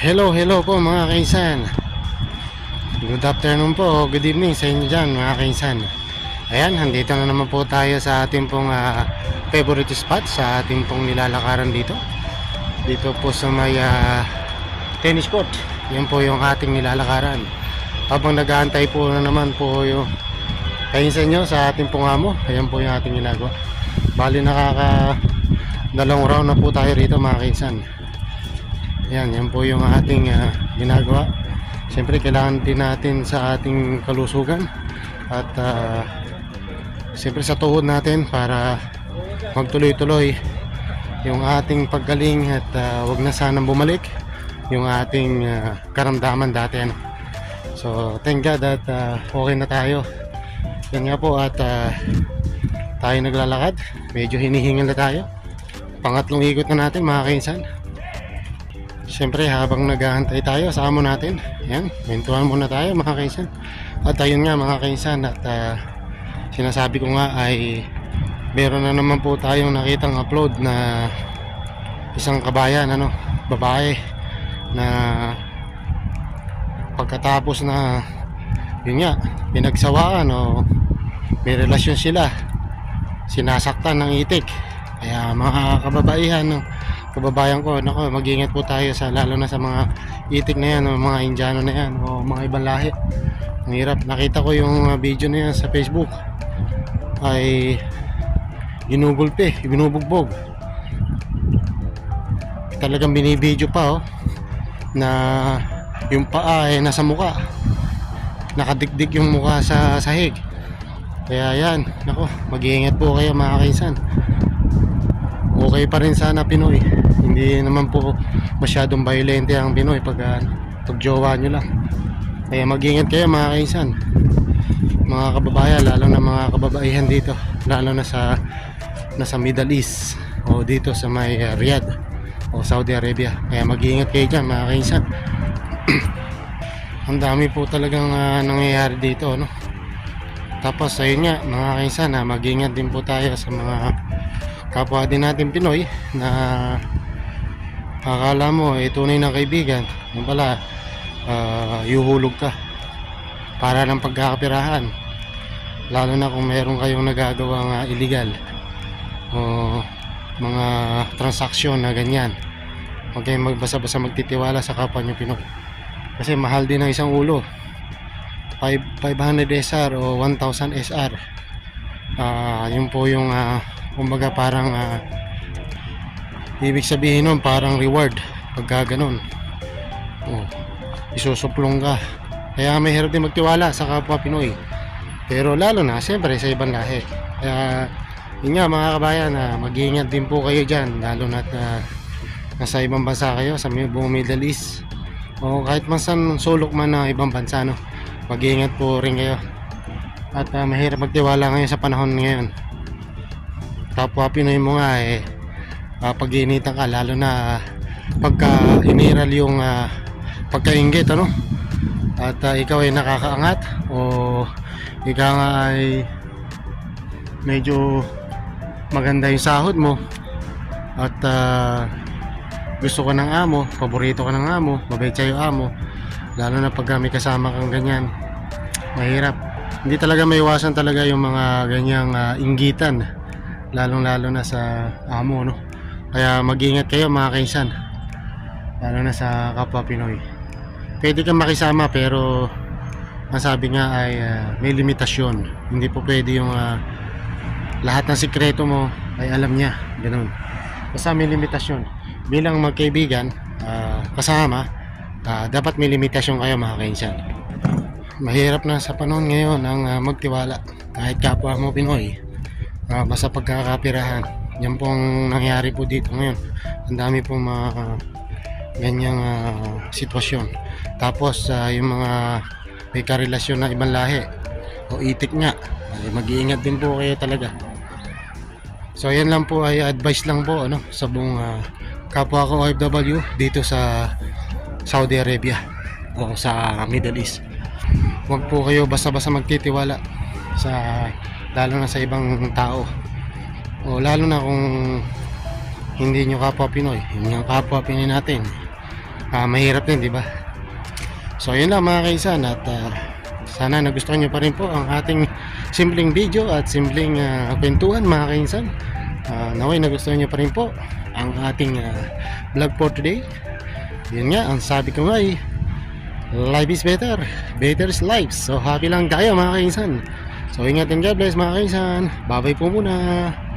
Hello po mga kainsan. Good afternoon po, good evening sa inyo dyan mga kainsan. Ayan, nandito na naman po tayo sa ating pong favorite spot, sa ating pong nilalakaran dito. Dito po sa may tennis court. Yan po yung ating nilalakaran. Habang nag-aantay po na naman po yung kainsan nyo sa ating pong amo. Ayan po yung ating ginagawa. Bali dalawang round na po tayo rito mga kainsan. Yan po yung ating ginagawa. Siyempre kailangan din natin sa ating kalusugan at siyempre sa tuhod natin para magtuloy-tuloy yung ating paggaling at wag na sanang bumalik yung ating karamdaman dati ano. So thank God at okay na tayo. Yan nga po at tayo naglalakad. Medyo hinihingal na tayo. Pangatlong ikot na natin mga kainsan. Siyempre habang nag-aantay tayo sa amo natin, yan, mentuhan muna tayo mga kainsan. At ayun nga mga kainsan, at sinasabi ko nga ay meron na naman po tayong nakitang upload na isang kabayan, babae na pagkatapos na yun nga, pinagsawaan o may relasyon sila, sinasaktan ng itik. Kaya mga kababayan ko, mag-iingat po tayo lalo na sa mga itik na yan o mga Indiano na yan o mga ibang lahi. Ang hirap. Nakita ko yung video na yan sa Facebook ay binubugbog. Talagang binibidyo pa na yung paa ay nasa muka, nakadikdik yung muka sa sahig. Kaya yan, mag-iingat po kayo mga kainsan. Okay pa rin sana Pinoy, hindi naman po masyadong violente ang Pinoy pag jowa nyo lang. Kaya mag-ingat kayo mga kainsan, mga kababayan, lalo na mga kababaihan dito, lalo na nasa Middle East o dito sa may Riyadh o Saudi Arabia. Kaya mag-ingat kayo dyan mga kainsan. Ang dami po talagang nangyayari dito Tapos ayun nga mga kainsan, mag-ingat din po tayo sa mga kapwa din natin Pinoy na akala mo tunay na kaibigan, yung pala yuhulog ka para ng pagkakapirahan, lalo na kung meron kayong nagagawang illegal o mga transaksyon na ganyan. Huwag kayong basta-basta magtitiwala sa kapwa nyo Pinoy kasi mahal din ang isang ulo. 500 SR o 1000 SR, yun po yung kumbaga parang ibig sabihin nun parang reward pagka ganun. Isusuplong ka. Kaya may hirap din magtiwala sa kapwa Pinoy, pero lalo na siyempre sa ibang lahi. Kaya yun nga mga kabayan, mag-iingat din po kayo dyan, lalo na nasa ibang bansa kayo, sa buong Middle East o kahit man saan sulok man na ibang bansa mag-iingat po rin kayo. At mahirap magtiwala ngayon sa panahon ngayon. Kapwa Pinoy mo nga pag-iinitan ka, lalo na pagka iniral yung pagkainggit at ikaw ay nakakaangat o ikaw nga ay medyo maganda yung sahod mo at gusto ka ng amo, paborito ka ng amo, mabait sa'yo amo, lalo na pag may kasama kang ganyan, mahirap. Hindi talaga maiwasan talaga yung mga ganyang inggitan, lalong-lalo na sa amo Kaya mag-ingat kayo mga kainsan, lalo na sa kapwa Pinoy. Pwede kang makisama pero ang sabi nga ay may limitasyon. Hindi po pwede yung lahat ng sikreto mo ay alam niya, ganoon. Basta may limitasyon. Bilang magkaibigan, kasama, dapat may limitasyon kayo mga kainsan. Mahirap na sa panahon ngayon ang magtiwala kahit kapwa mo Pinoy, basta pagkakapirahan. Yan pong nangyari po dito ngayon. Ang dami pong mga ganyang sitwasyon. Tapos yung mga may karelasyon na ibang lahi o itik nga, mag-iingat din po kayo talaga. So yan lang po ay advice lang po sa buong kapwa ko OFW dito sa Saudi Arabia o sa Middle East. Huwag po kayo basta-basta magtitiwala lalo na sa ibang tao, o lalo na kung hindi nyo kapwa Pinoy. Yung kapwa Pinoy natin mahirap din, di ba? So yun lang mga kaisan, at sana nagustuhan nyo pa rin po ang ating simpleng video at simpleng kwentuhan mga kaisan. Naway nagustuhan nyo pa rin po ang ating vlog for today. Yun nga, ang sabi ko nga ay life is better, better is life. So happy lang tayo mga kaisan. So ingat and God bless mga kaisan. Bye bye po muna.